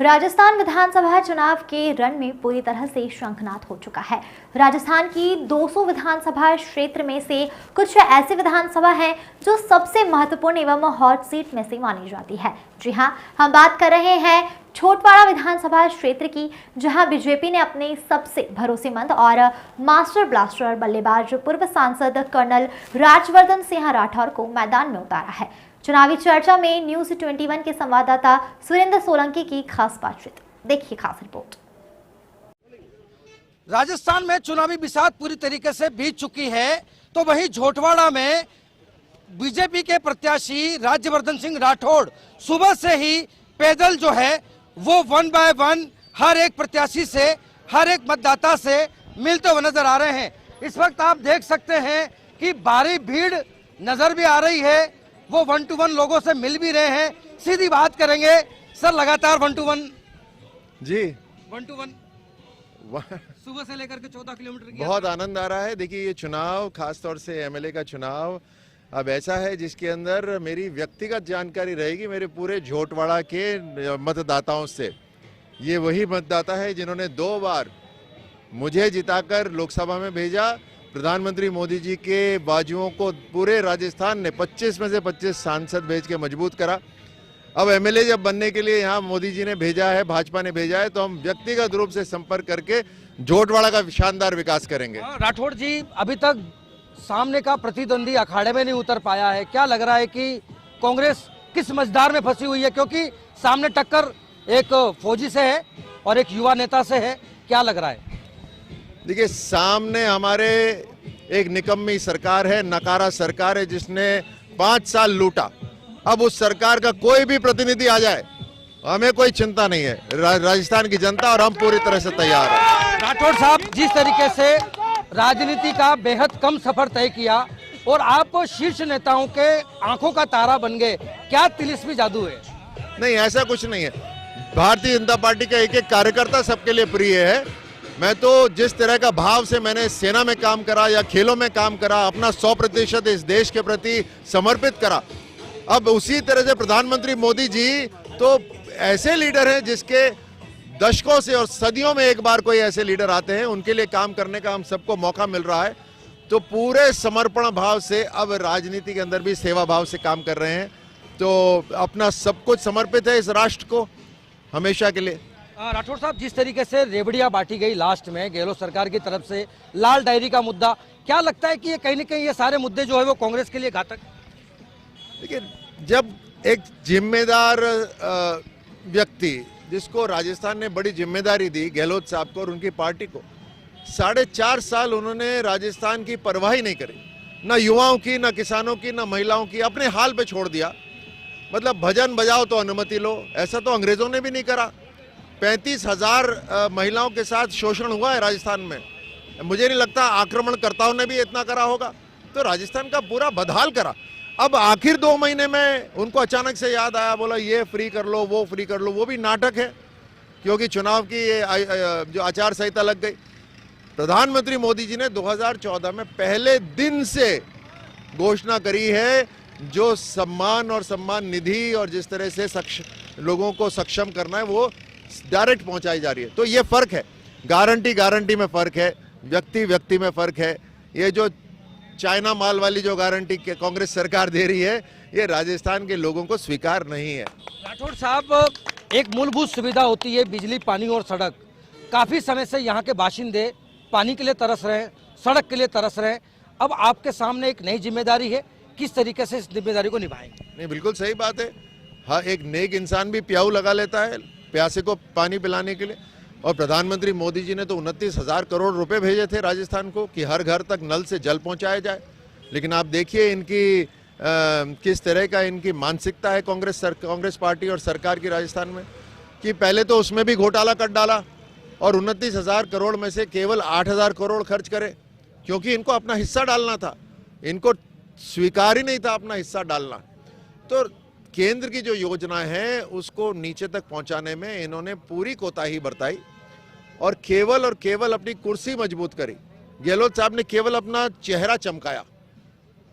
राजस्थान विधानसभा चुनाव के रण में पूरी तरह से शंखनाद हो चुका है। राजस्थान की 200 विधानसभा क्षेत्र में से कुछ ऐसी विधानसभा हैं जो सबसे महत्वपूर्ण एवं हॉट सीट में से मानी जाती है। जी हां, हम बात कर रहे हैं छोटवाड़ा विधानसभा क्षेत्र की, जहां बीजेपी ने अपने सबसे भरोसेमंद और मास्टर ब्लास्टर बल्लेबाज पूर्व सांसद कर्नल राजवर्धन सिंह राठौर को मैदान में उतारा है। चुनावी चर्चा में न्यूज 21 के संवाददाता सुरेंद्र सोलंकी की खास बातचीत, देखिए खास रिपोर्ट। राजस्थान में चुनावी बिसात पूरी तरीके से बीत चुकी है, तो वहीं छोटवाड़ा में बीजेपी के प्रत्याशी राज्यवर्धन सिंह राठौड़ सुबह से ही पैदल जो है वो 1 बाय 1 हर एक प्रत्याशी से, हर एक मतदाता से मिलते हुए नजर आ रहे हैं। इस वक्त आप देख सकते हैं कि भारी भीड़ नजर भी आ रही है, वो 1 to 1 लोगों से मिल भी रहे हैं। सीधी बात करेंगे सर, लगातार 1 to 1 जी 1 to 1 सुबह से लेकर के 14 किलोमीटर की बहुत आनंद आ रहा है। देखिए, ये चुनाव, खासतौर से एमएलए का चुनाव अब ऐसा है जिसके अंदर मेरी व्यक्तिगत जानकारी रहेगी मेरे पूरे झोटवाड़ा के मतदाताओं से। ये वही मतदाता है जिन्होंने 2 बार मुझे जिताकर लोकसभा में भेजा। प्रधानमंत्री मोदी जी के बाजुओं को पूरे राजस्थान ने 25 में से 25 सांसद भेज के मजबूत करा। अब एमएलए जब बनने के लिए यहाँ मोदी जी ने भेजा है, भाजपा ने भेजा है, तो हम व्यक्तिगत रूप से संपर्क करके झोटवाड़ा का शानदार विकास करेंगे। राठौड़ जी, अभी तक सामने का प्रतिद्वंदी अखाड़े में नहीं उतर पाया है, क्या लग रहा है कि कांग्रेस किस मझधार में फंसी हुई है? क्योंकि सामने टक्कर एक फौजी से है और एक युवा नेता से है, क्या लग रहा है? देखिए, सामने हमारे एक निकम्मी सरकार है, नकारा सरकार है, जिसने 5 साल लूटा। अब उस सरकार का कोई भी प्रतिनिधि आ जाए, हमें कोई चिंता नहीं है। राजस्थान की जनता और हम पूरी तरह से तैयार हैं। राठौड़ साहब, जिस तरीके से राजनीति का बेहद कम सफर तय किया और आप शीर्ष नेताओं के आंखों का तारा बन गए, क्या तिलिस्मी जादू है? नहीं, ऐसा कुछ नहीं है। भारतीय जनता पार्टी का एक एक कार्यकर्ता सबके लिए प्रिय है। मैं तो जिस तरह का भाव से मैंने सेना में काम करा या खेलों में काम करा, अपना 100% इस देश के प्रति समर्पित करा, अब उसी तरह से प्रधानमंत्री मोदी जी तो ऐसे लीडर हैं जिसके दशकों से और सदियों में एक बार कोई ऐसे लीडर आते हैं, उनके लिए काम करने का हम सबको मौका मिल रहा है। तो पूरे समर्पण भाव से अब राजनीति के अंदर भी सेवा भाव से काम कर रहे हैं। तो अपना सब कुछ समर्पित है इस राष्ट्र को हमेशा के लिए। राठौड़ साहब, जिस तरीके से रेवड़ियां बांटी गई लास्ट में गहलोत सरकार की तरफ से, लाल डायरी का मुद्दा, क्या लगता है कि ये कहीं न कहीं ये सारे मुद्दे जो है वो कांग्रेस के लिए घातक? देखिए, जब एक जिम्मेदार व्यक्ति, जिसको राजस्थान ने बड़ी जिम्मेदारी दी गहलोत साहब को और उनकी पार्टी को, 4.5 साल उन्होंने राजस्थान की परवाह ही नहीं करी, ना युवाओं की, ना किसानों की, ना महिलाओं की, अपने हाल पे छोड़ दिया। मतलब भजन बजाओ तो अनुमति लो, ऐसा तो अंग्रेजों ने भी नहीं करा। 35,000 महिलाओं के साथ शोषण हुआ है राजस्थान में। मुझे नहीं लगता आक्रमणकर्ताओं ने भी इतना करा होगा। तो राजस्थान का पूरा बदहाल करा। अब आखिर 2 महीने में उनको अचानक से याद आया, बोला ये फ्री कर लो, वो फ्री कर लो। वो भी नाटक है, क्योंकि चुनाव की जो आचार संहिता लग गई। प्रधानमंत्री मोदी जी ने 2014 में पहले दिन से घोषणा करी है, जो सम्मान और सम्मान निधि और जिस तरह से लोगों को सक्षम करना है, वो डायरेक्ट पहुंचाई जा रही है। तो ये फर्क है, गारंटी में फर्क है, व्यक्ति में फर्क है। ये जो चाइना माल वाली जो गारंटी कांग्रेस सरकार दे रही है, ये राजस्थान के लोगों को स्वीकार नहीं है। राठौड़ साहब, एक मूलभूत सुविधा होती है बिजली, पानी और सड़क। काफी समय से यहाँ के बाशिंदे पानी के लिए तरस रहे हैं, सड़क के लिए तरस रहे हैं। अब आपके सामने एक नई जिम्मेदारी है, किस तरीके से इस जिम्मेदारी को निभाएंगे? नहीं, बिल्कुल सही बात है। हाँ, एक नेक इंसान भी प्याऊ लगा लेता है प्यासे को पानी पिलाने के लिए। और प्रधानमंत्री मोदी जी ने तो 29,000 करोड़ रुपए भेजे थे राजस्थान को कि हर घर तक नल से जल पहुंचाया जाए। लेकिन आप देखिए इनकी किस तरह का इनकी मानसिकता है कांग्रेस पार्टी और सरकार की राजस्थान में, कि पहले तो उसमें भी घोटाला कर डाला और 29,000 करोड़ में से केवल 8,000 करोड़ खर्च करे, क्योंकि इनको अपना हिस्सा डालना था। इनको स्वीकार ही नहीं था अपना हिस्सा डालना। तो केंद्र की जो योजना है उसको नीचे तक पहुंचाने में इन्होंने पूरी कोताही बरताई और केवल अपनी कुर्सी मजबूत करी। गहलोत साहब ने केवल अपना चेहरा चमकाया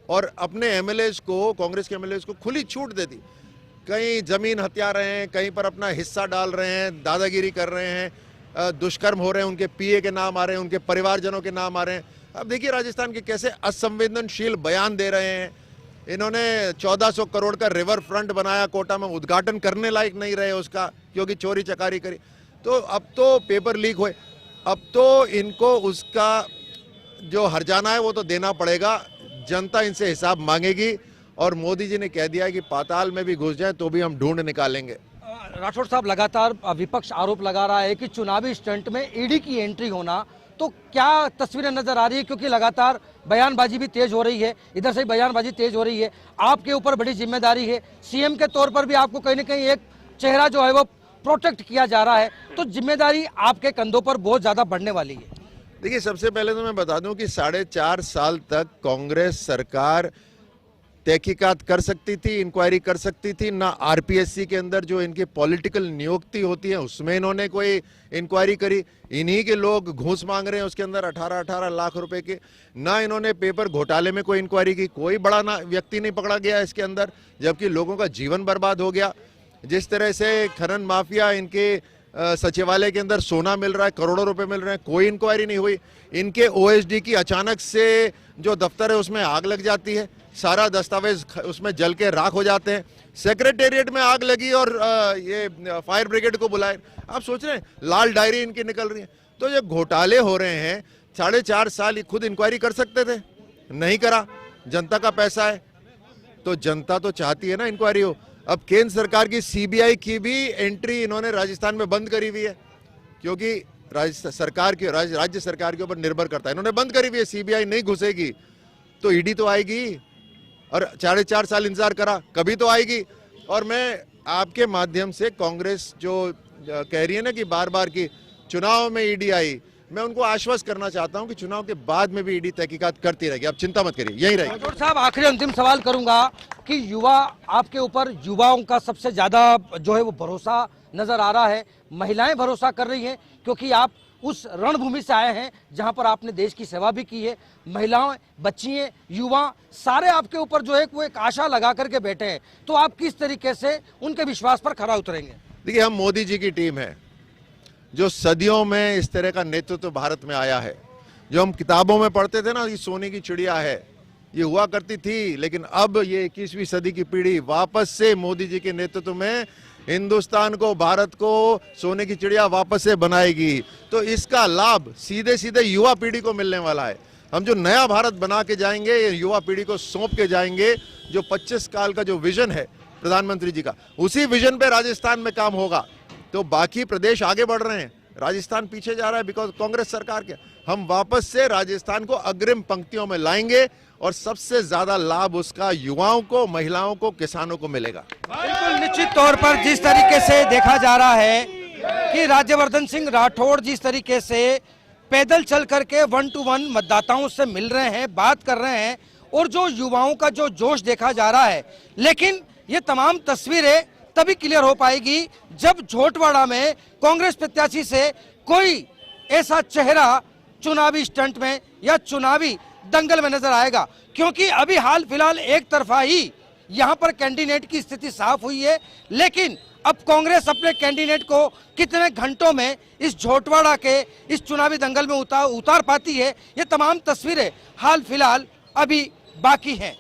और अपने एमएलएज को, कांग्रेस के एमएलएज को खुली छूट दे दी। कहीं जमीन हत्या रहे हैं, कहीं पर अपना हिस्सा डाल रहे हैं, दादागिरी कर रहे हैं, दुष्कर्म हो रहे हैं, उनके पीए के नाम आ रहे हैं, उनके परिवारजनों के नाम आ रहे हैं। अब देखिए राजस्थान के कैसे असंवेदनशील बयान दे रहे हैं। इन्होंने 1400 करोड़ का रिवर फ्रंट बनाया कोटा में, उद्घाटन करने लायक नहीं रहे उसका, क्योंकि चोरी चकारी करी। तो अब तो पेपर लीक हुए, अब तो इनको उसका जो हर्जाना है वो तो देना पड़ेगा। जनता इनसे हिसाब मांगेगी और मोदी जी ने कह दिया है कि पाताल में भी घुस जाए तो भी हम ढूंढ निकालेंगे। राठौड़ साहब, लगातार विपक्ष आरोप लगा रहा है कि चुनावी स्टंट में ईडी की एंट्री होना, तो क्या तस्वीरें नजर आ रही है? क्योंकि लगातार बयानबाजी भी तेज हो रही है, इधर से बयानबाजी तेज हो रही है, आपके ऊपर बड़ी जिम्मेदारी है, सीएम के तौर पर भी आपको कहीं ना कहीं एक चेहरा जो है वो प्रोटेक्ट किया जा रहा है, तो जिम्मेदारी आपके कंधों पर बहुत ज्यादा बढ़ने वाली है। देखिए, सबसे पहले तो मैं बता दूं कि 4.5 साल तक कांग्रेस सरकार तहकीकात कर सकती थी, इंक्वायरी कर सकती थी। ना आरपीएससी के अंदर जो इनकी पॉलिटिकल नियुक्ति होती है उसमें इन्होंने कोई इंक्वायरी करी। इन्हीं के लोग घूस मांग रहे हैं उसके अंदर 18-18 लाख रुपए के। ना इन्होंने पेपर घोटाले में कोई इंक्वायरी की, कोई बड़ा ना व्यक्ति नहीं पकड़ा गया इसके अंदर, जबकि लोगों का जीवन बर्बाद हो गया। जिस तरह से खनन माफिया, इनके सचिवालय के अंदर सोना मिल रहा है, करोड़ों रुपए मिल रहे हैं, कोई इंक्वायरी नहीं हुई। इनके ओएसडी की अचानक से जो दफ्तर है उसमें आग लग जाती है, सारा दस्तावेज उसमें जल के राख हो जाते हैं। सेक्रेटेरिएट में आग लगी और ये फायर ब्रिगेड को बुलाए। आप सोच रहे हैं लाल डायरी इनकी निकल रही है। तो ये घोटाले हो रहे हैं, 4.5 साल खुद इंक्वायरी कर सकते थे, नहीं करा। जनता का पैसा है तो जनता तो चाहती है ना इंक्वायरी हो। अब केंद्र सरकार की सीबीआई की भी एंट्री इन्होंने राजस्थान में बंद करी हुई है, क्योंकि राज्य सरकार के ऊपर निर्भर करता है। इन्होंने बंद करी हुई है, सीबीआई नहीं घुसेगी तो ईडी तो आएगी। और 4.5 साल इंतजार करा, कभी तो आएगी। और मैं आपके माध्यम से कांग्रेस जो कह रही है ना कि बार बार की चुनाव में ईडी आई, मैं उनको आश्वस्त करना चाहता हूं कि चुनाव के बाद में भी ईडी तहकीकात करती रहेगी। आप चिंता मत करिए, यही रहेगी। राठौड़ साहब, आखिरी अंतिम सवाल करूंगा कि युवा, आपके ऊपर युवाओं का सबसे ज्यादा जो है वो भरोसा नजर आ रहा है, महिलाएं भरोसा कर रही हैं, क्योंकि आप उस रणभूमि से आए हैं जहां पर आपने देश की सेवा भी की है। महिलाएं, बच्चियां, युवा सारे आपके ऊपर जो है वो एक आशा लगा करके बैठे हैं, तो आप किस तरीके से उनके विश्वास पर खरा उतरेंगे? देखिए, हम मोदी जी की टीम है जो सदियों में इस तरह का नेतृत्व भारत में आया है। जो हम किताबों में पढ़ते थे ना, ये सोने की चिड़िया है, ये हुआ करती थी, लेकिन अब ये 21वीं सदी की पीढ़ी वापस से मोदी जी के नेतृत्व में हिंदुस्तान को, भारत को सोने की चिड़िया वापस से बनाएगी। तो इसका लाभ सीधे सीधे युवा पीढ़ी को मिलने वाला है। हम जो नया भारत बना के जाएंगे, ये युवा पीढ़ी को सौंप के जाएंगे। जो 25 साल का जो विजन है प्रधानमंत्री जी का, उसी विजन पे राजस्थान में काम होगा। तो बाकी प्रदेश आगे बढ़ रहे हैं, राजस्थान पीछे जा रहा है बिकॉज कांग्रेस सरकार के। हम वापस से राजस्थान को अग्रिम पंक्तियों में लाएंगे और सबसे ज्यादा लाभ उसका युवाओं को, महिलाओं को, किसानों को मिलेगा। बिल्कुल निश्चित तौर पर जिस तरीके से देखा जा रहा है कि राज्यवर्धन सिंह राठौड़ जिस तरीके से पैदल चल करके 1 to 1 मतदाताओं से मिल रहे हैं, बात कर रहे हैं, और जो युवाओं का जो जोश देखा जा रहा है, लेकिन ये तमाम तस्वीरें तभी क्लियर हो पाएगी जब झोटवाड़ा में कांग्रेस प्रत्याशी से कोई ऐसा चेहरा चुनावी स्टंट में या चुनावी दंगल में नजर आएगा। क्योंकि अभी हाल फिलहाल एक तरफा ही यहां पर कैंडिडेट की स्थिति साफ हुई है, लेकिन अब कांग्रेस अपने कैंडिडेट को कितने घंटों में इस झोटवाड़ा के इस चुनावी दंगल में उतार पाती है, ये तमाम तस्वीरें हाल फिलहाल अभी बाकी हैं।